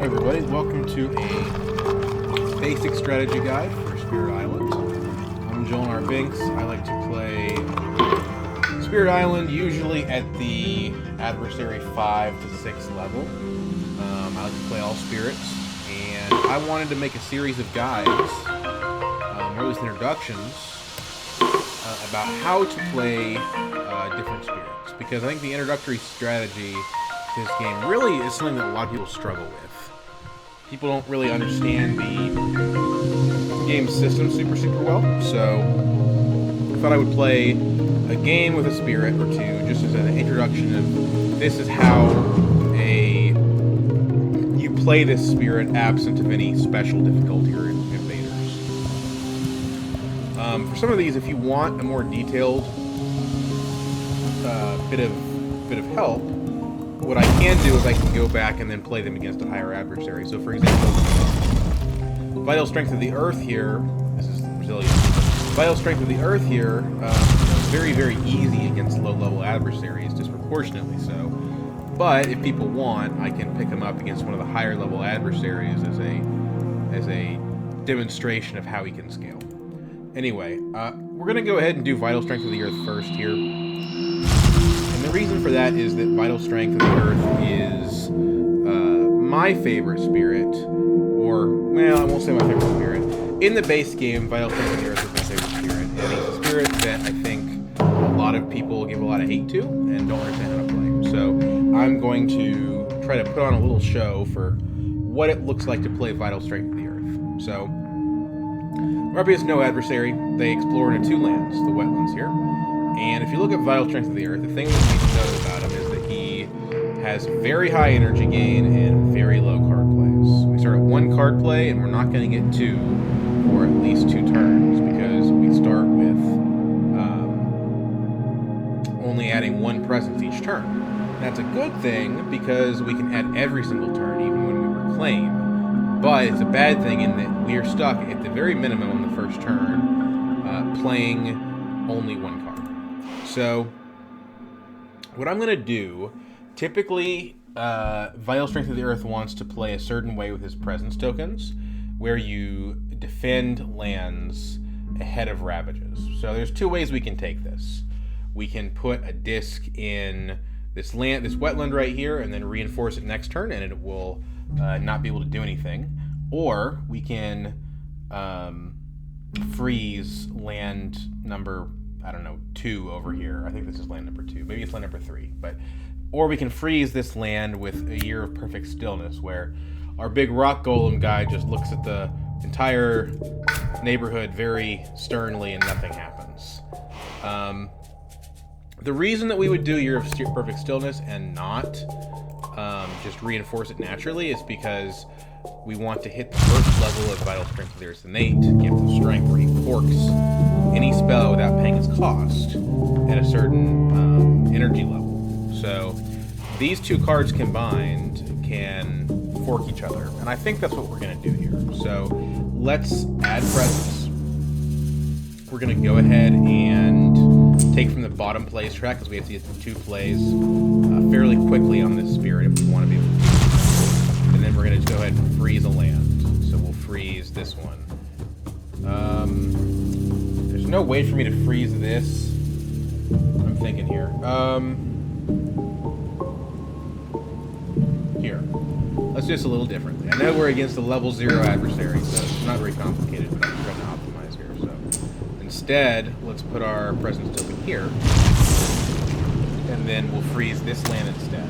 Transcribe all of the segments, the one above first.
Hey everybody, welcome to a basic strategy guide for Spirit Island. I'm Joel R. Binks. I like to play Spirit Island usually at the adversary 5 to 6 level. I like to play all spirits, and I wanted to make a series of guides, or at least introductions, about how to play different spirits, because I think the introductory strategy to this game really is something that a lot of people struggle with. People don't really understand the game system super well, so I thought I would play a game with a spirit or two, just as an introduction of this is how you play this spirit absent of any special difficulty or invaders. For some of these, if you want a more detailed bit of help, what I can do is I can go back and then play them against a higher adversary. So, for example, Vital Strength of the Earth here, this is Resilience. Vital Strength of the Earth here is very, very easy against low-level adversaries, disproportionately so. But if people want, I can pick them up against one of the higher-level adversaries as a demonstration of how he can scale. Anyway, we're going to go ahead and do Vital Strength of the Earth first here. And the reason for that is that Vital Strength of the Earth is my favorite spirit, or, well, I won't say my favorite spirit. In the base game, Vital Strength of the Earth is my favorite spirit, and it's a spirit that I think a lot of people give a lot of hate to and don't understand how to play. So I'm going to try to put on a little show for what it looks like to play Vital Strength of the Earth. So, Ruby is no adversary. They explore into two lands, the wetlands here. And if you look at Vital Strength of the Earth, the thing that you need to know about him is that he has very high energy gain and very low card plays. We start at 1 card play, and we're not going to get 2 for at least 2 turns, because we start with only adding 1 presence each turn. That's a good thing, because we can add every single turn, even when we reclaim. But it's a bad thing in that we are stuck at the very minimum on the first turn, playing only 1 card. So, what I'm going to do, typically, Vital Strength of the Earth wants to play a certain way with his presence tokens, where you defend lands ahead of Ravages. So there's 2 ways we can take this. We can put a disc in this wetland right here, and then reinforce it next turn, and it will not be able to do anything. Or we can freeze land number, I don't know, 2 over here. I think this is land number 2. Maybe it's land number 3. Or we can freeze this land with a Year of Perfect Stillness, where our big rock golem guy just looks at the entire neighborhood very sternly and nothing happens. The reason that we would do Year of Perfect Stillness and not just reinforce it naturally is because we want to hit the first level of Vital Strength of the Earth's innate gift of strength, where he forks any spell without paying its cost at a certain energy level. So these 2 cards combined can fork each other, and I think that's what we're going to do here. So let's add presence. We're going to go ahead and take from the bottom plays track, because we have to get 2 plays fairly quickly on this spirit if we want to be able to do it. And then we're going to go ahead and freeze a land. So we'll freeze this one. There's no way for me to freeze this. I'm thinking here. Here. Let's do this a little differently. I know we're against a level 0 adversary, so it's not very complicated, but I'm trying to optimize here. So instead, let's put our presence token here, and then we'll freeze this land instead.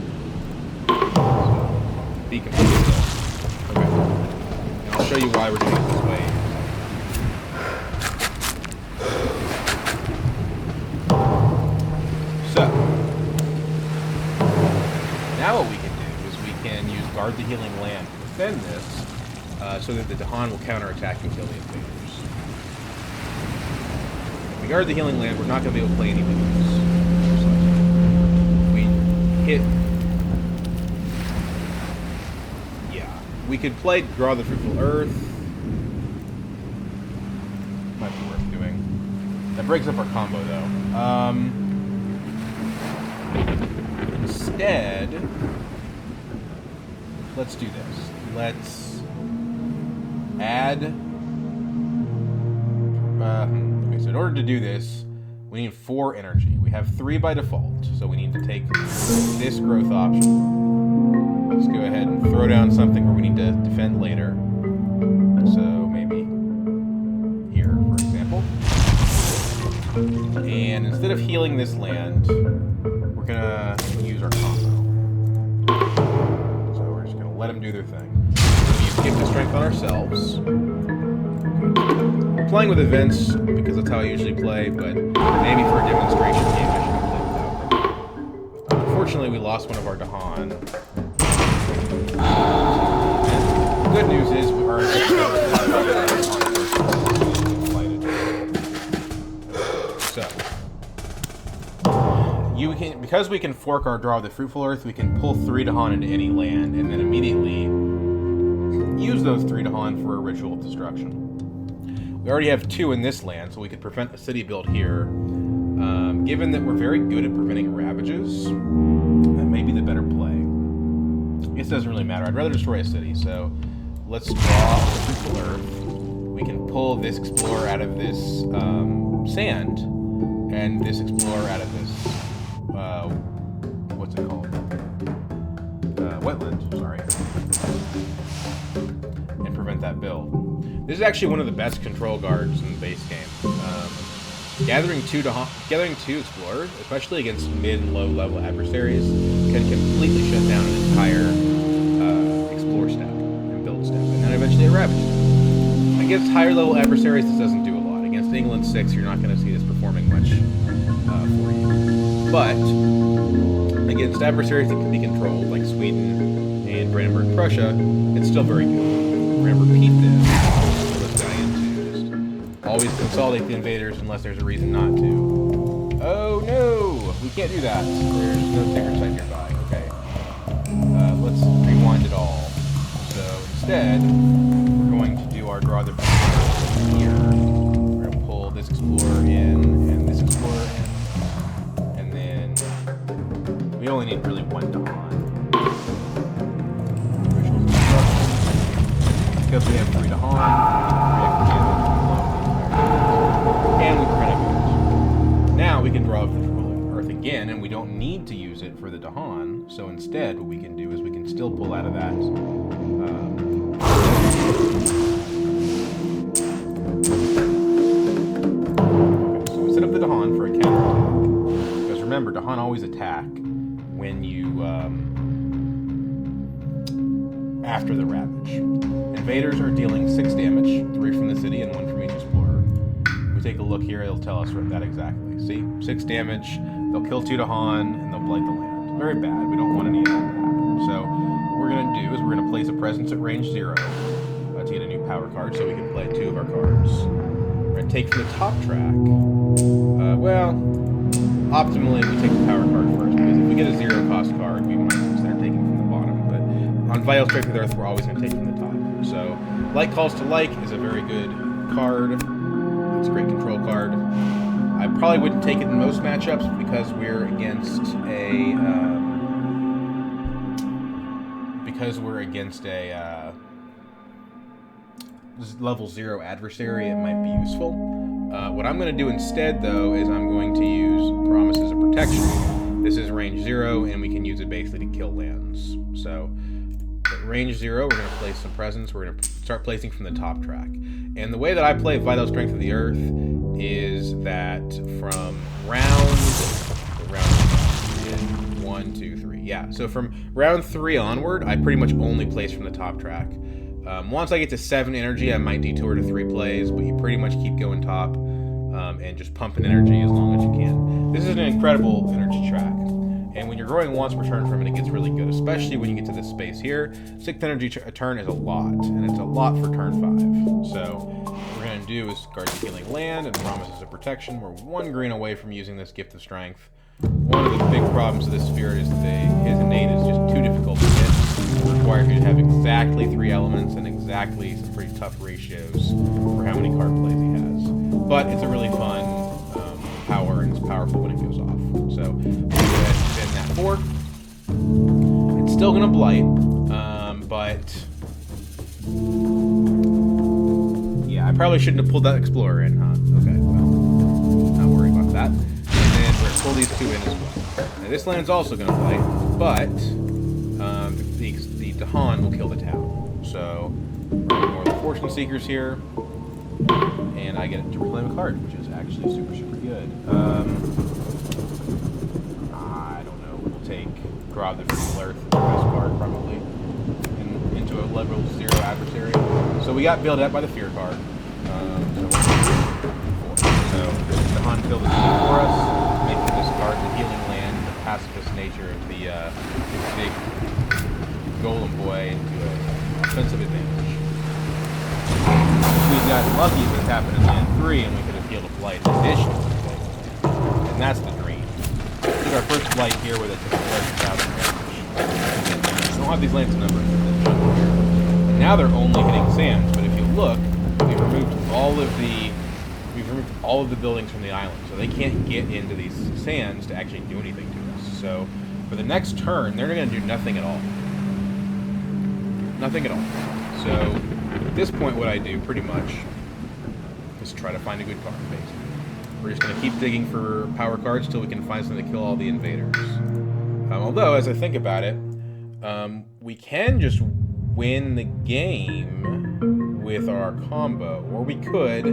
So, be completely still. Okay. And I'll show you why we're doing it this way. So, now what we can do is we can use Guard the Healing Land to defend this, so that the Dahan will counterattack and kill the invaders. If we Guard the Healing Land, we're not going to be able to play anything else. We hit... Yeah. We could play Draw the Fruitful Earth. Might be worth doing. That breaks up our combo, though. Instead, let's do this. let's add... okay, so in order to do this, we need 4 energy. We have 3 by default, so we need to take this growth option. Let's go ahead and throw down something where we need to defend later. So maybe here, for example. And instead of healing this land, we're gonna use our combo. So we're just gonna let them do their thing. We use Gift of Strength on ourselves. We're playing with events because that's how I usually play, but maybe for a demonstration game I should play without them. Unfortunately, we lost one of our Dahan. The good news is we are so because we can fork our draw of the Fruitful Earth, we can pull 3 Dahan into any land and then immediately use those 3 Dahan for a ritual of destruction. We already have 2 in this land, so we could prevent a city build here. Given that we're very good at preventing ravages, that may be the better play. I guess it doesn't really matter. I'd rather destroy a city, so let's draw the Fruitful Earth. We can pull this Explorer out of this sand, and this Explorer out of this, what's it called? Wetland, sorry. And prevent that build. This is actually one of the best control guards in the base game. Gathering two explorers, especially against mid and low level adversaries, can completely shut down an entire explore step and build step, and then eventually a ravage step. Against higher level adversaries, this doesn't do a lot. Against England 6, you're not going to see this performing much for you. But against adversaries that can be controlled, like Sweden and Brandenburg Prussia, it's still very good. Remember, repeat this. Always consolidate the invaders unless there's a reason not to. Oh no! We can't do that. There's no sacred site nearby. Okay. Let's rewind it all. So instead, we're going to do our draw the here. We're going to pull this explorer in and this explorer in. And then we only need really 1 Dahan. Because we have 3 Dahan. And we prevent it. Now we can draw the Earth again, and we don't need to use it for the Dahan. So instead, what we can do is we can still pull out of that. So we set up the Dahan for a counterattack. Because remember, Dahan always attack when you after the Ravage. Invaders are dealing 6 damage, 3 from the city and 1 from each explorer. Take a look here, it'll tell us that exactly. See? 6 damage, they'll kill 2 Dahan, and they'll blight the land. Very bad. We don't want any of that to happen. So what we're going to do is we're going to place a presence at range 0 to get a new power card so we can play 2 of our cards. We're going to take from the top track. Well, optimally we take the power card first, because if we get a 0 cost card, we might consider taking from the bottom. But on Vital Strength of the Earth, we're always going to take from the top. So Like Calls to Like is a very good card. It's a great control card. I probably wouldn't take it in most matchups because we're against a level 0 adversary. It might be useful. What I'm going to do instead, though, is I'm going to use Promises of Protection. This is range 0, and we can use it basically to kill lands. So at range 0, we're going to place some presence. We're going to start placing from the top track. And the way that I play Vital Strength of the Earth is that from round 1, 2, 3. Yeah, so from round 3 onward, I pretty much only place from the top track. Once I get to 7 energy, I might detour to 3 plays, but you pretty much keep going top and just pumping energy as long as you can. This is an incredible energy track. And when you're growing once per turn from it, it gets really good, especially when you get to this space here. 6 energy a turn is a lot, and it's a lot for turn 5. So what we're going to do is guard the healing land and Promises of Protection. We're 1 green away from using this Gift of Strength. One of the big problems of this spirit is that his innate is just too difficult to hit. It requires you to have exactly 3 elements and exactly some pretty tough ratios for how many card plays he has. But it's a really fun power, and it's powerful when it goes off. So we'll go ahead and spin that 4. It's still going to blight, but Yeah, I probably shouldn't have pulled that Explorer in, huh? Okay, well, not worrying about that. And then we're going to pull these two in as well. Now, this land's also going to fight, but the Dahan will kill the town. So, we're going to more of the Fortune Seekers here, and I get to reclaim a card, which is actually super, super good. I don't know. We'll take Grob the Free Earth, the best card, probably, into a level 0 adversary. So we got bailed out by the Fear card. So Dahan killed the city for us, making this card the healing land, the pacifist nature of the big Golem boy into an offensive advantage. We got lucky if this happened in land 3 and we could have healed a flight in addition to the flight. And that's the dream. This is our first flight here with a 11,000 damage. We don't have these lands numbers in the jungle here. And now they're only hitting sands, but if you look, we've removed all of the buildings from the island, so they can't get into these sands to actually do anything to us. So for the next turn, they're going to do nothing at all. Nothing at all. So at this point, what I do pretty much is try to find a good card, basically. We're just going to keep digging for power cards till we can find something to kill all the invaders. Although, as I think about it, we can just win the game with our combo, or we could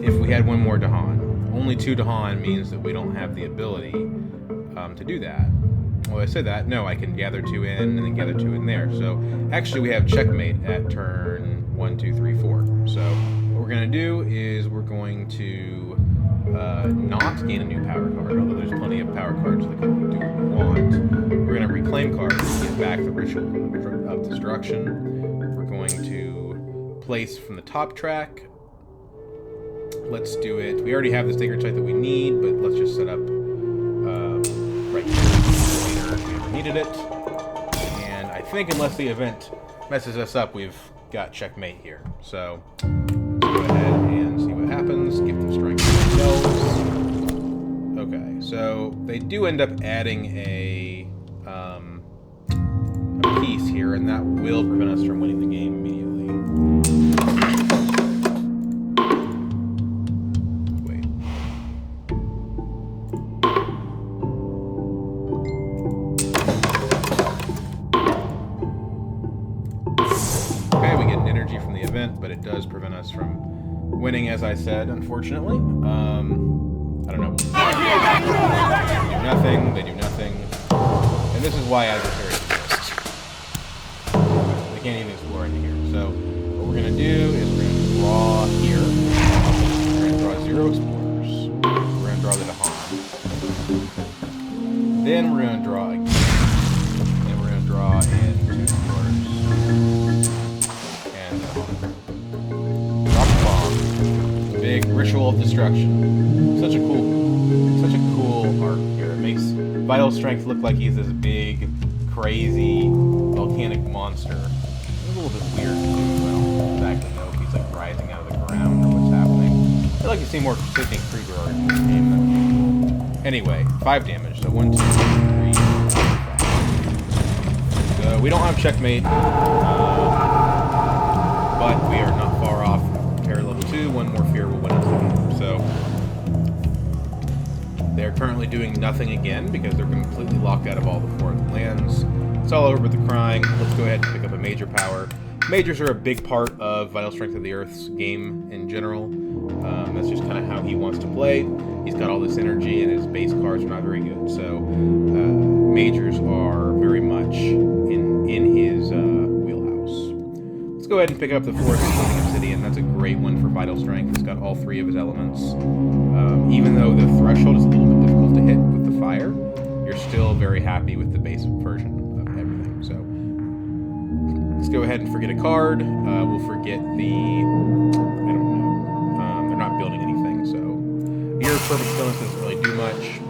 if we had one more Dahan. Only 2 Dahan means that we don't have the ability to do that. Well, I said that. No, I can gather 2 in and then gather 2 in there. So actually we have checkmate at turn 1, 2, 3, 4. So what we're going to do is we're going to not gain a new power card, although there's plenty of power cards that can do what we want. We're going to reclaim cards to get back the Ritual of Destruction. We're going to place from the top track. Let's do it. We already have the Sacred Site that we need, but let's just set up right here later if we ever needed it. And I think unless the event messes us up, we've got checkmate here. So let's go ahead and see what happens. Gift of Strength to ourselves. Okay, so they do end up adding a piece here, and that will prevent us from winning the game immediately. But it does prevent us from winning, as I said, unfortunately. I don't know. They do nothing, they do nothing. And this is why adversaries exist. They can't even explore into here. So what we're going to do is we're going to draw here. We're going to draw 0 explorers. We're going to draw the Dahan. Then we're going to draw again. And we're going to draw in 2 explorers. Big Ritual of Destruction. Such a cool art here. It makes Vital Strength look like he's this big, crazy, volcanic monster. It's a little bit weird too. I don't exactly know if he's like rising out of the ground or what's happening. I'd like to see more Sidney Kruger art in this game. Anyway, 5 damage. So 1, 2, 3, 4, 5. So we don't have checkmate, but we are not far off. Level 2, 1 more fear will win us the game. So they're currently doing nothing again because they're completely locked out of all the foreign lands. It's all over with the crying. Let's go ahead and pick up a major power. Majors are a big part of Vital Strength of the Earth's game in general. That's just kind of how he wants to play. He's got all this energy and his base cards are not very good. So majors are very much in his wheelhouse. Let's go ahead and pick up the Forest of Living Obsidian. That's a great one for Vital Strength. It's got all 3 of his elements. Even though the threshold is a little bit difficult to hit with the fire, you're still very happy with the base version of everything. So let's go ahead and forget a card. We'll forget the... I don't know. They're not building anything, so... Here, Perfect Stillness doesn't really do much.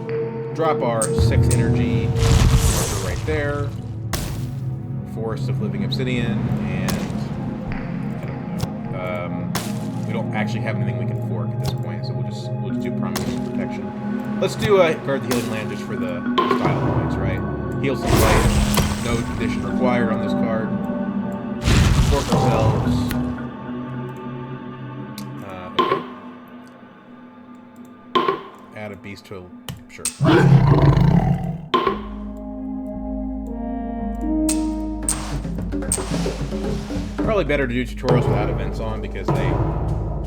Drop our 6 energy marker right there. Forest of Living Obsidian, and... we don't actually have anything we can fork at this point, so we'll just do Promise of Protection. Let's do a guard the healing land just for the style points, right? Heal some life, no condition required on this card. 4 health ourselves. Okay. Add a beast to a... Sure. Probably better to do tutorials without events on because they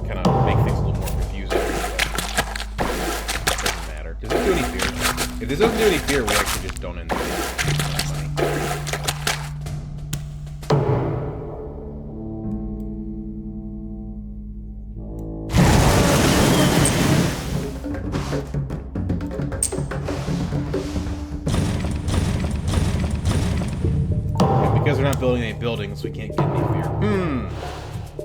kind of make things a little more confusing. Doesn't matter. Does this do any fear? If this doesn't do any fear, we actually just don't end the game. Because we're not building any buildings, we can't get any fear.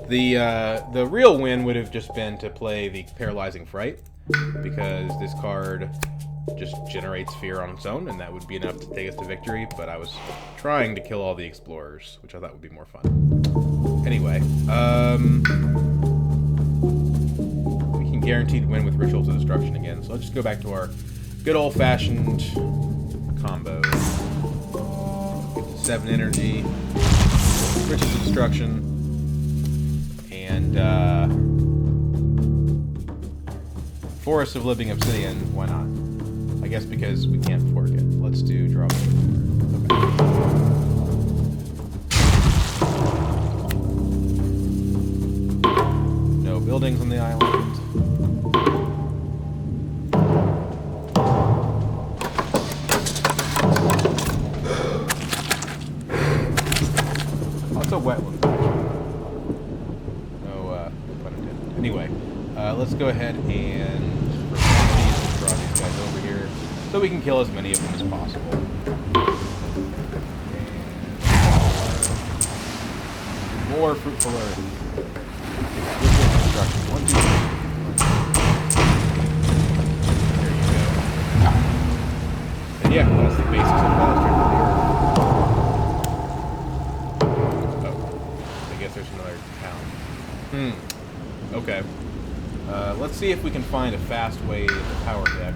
The real win would have just been to play the Paralyzing Fright, because this card just generates fear on its own, and that would be enough to take us to victory, but I was trying to kill all the explorers, which I thought would be more fun. Anyway, we can guaranteed win with Rituals of Destruction again, so let's just go back to our good old-fashioned combo. 7 energy, Rituals of Destruction, and Forest of Living Obsidian. Why not? I guess because we can't fork it. Let's do drop. Okay. No buildings on the island. Wetlands, actually. No pun intended. Anyway, let's go ahead and draw these guys over here so we can kill as many of them as possible. And more fruitful earth. Construction. 1, 2, 3. There you go. And yeah, that's the basis of Battle Strength of the Earth. There's another town. Okay. Let's see if we can find a fast way to power deck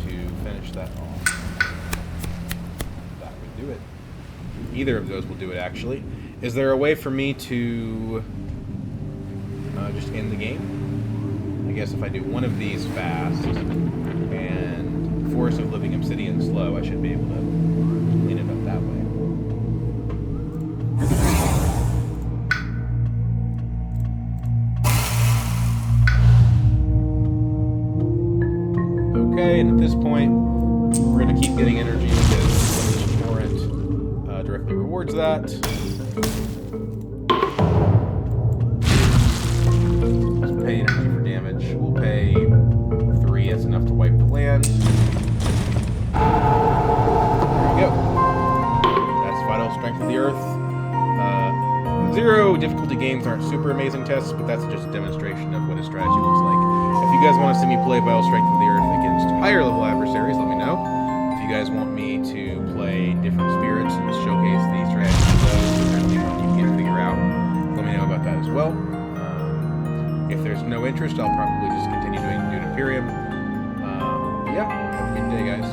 to finish that off. That would do it. Either of those will do it, actually. Is there a way for me to just end the game? I guess if I do one of these fast and Forest of Living Obsidian slow, I should be able to clean it up that way. Okay, and at this point, we're going to keep getting energy because each torrent directly rewards that. Let's pay energy for damage. We'll pay 3, that's enough to wipe the land. There you go. That's Vital Strength of the Earth. 0 difficulty games aren't super amazing tests, but that's just a demonstration of what a strategy looks like. If you guys want to see me play Vital Strength of the Earth against higher level adversaries, let me know. If you guys want me to play different spirits and showcase the strategies of those, if there's anyone you can't figure out, let me know about that as well. If there's no interest, I'll probably just continue doing Dune Imperium. Yeah, have a good day, guys.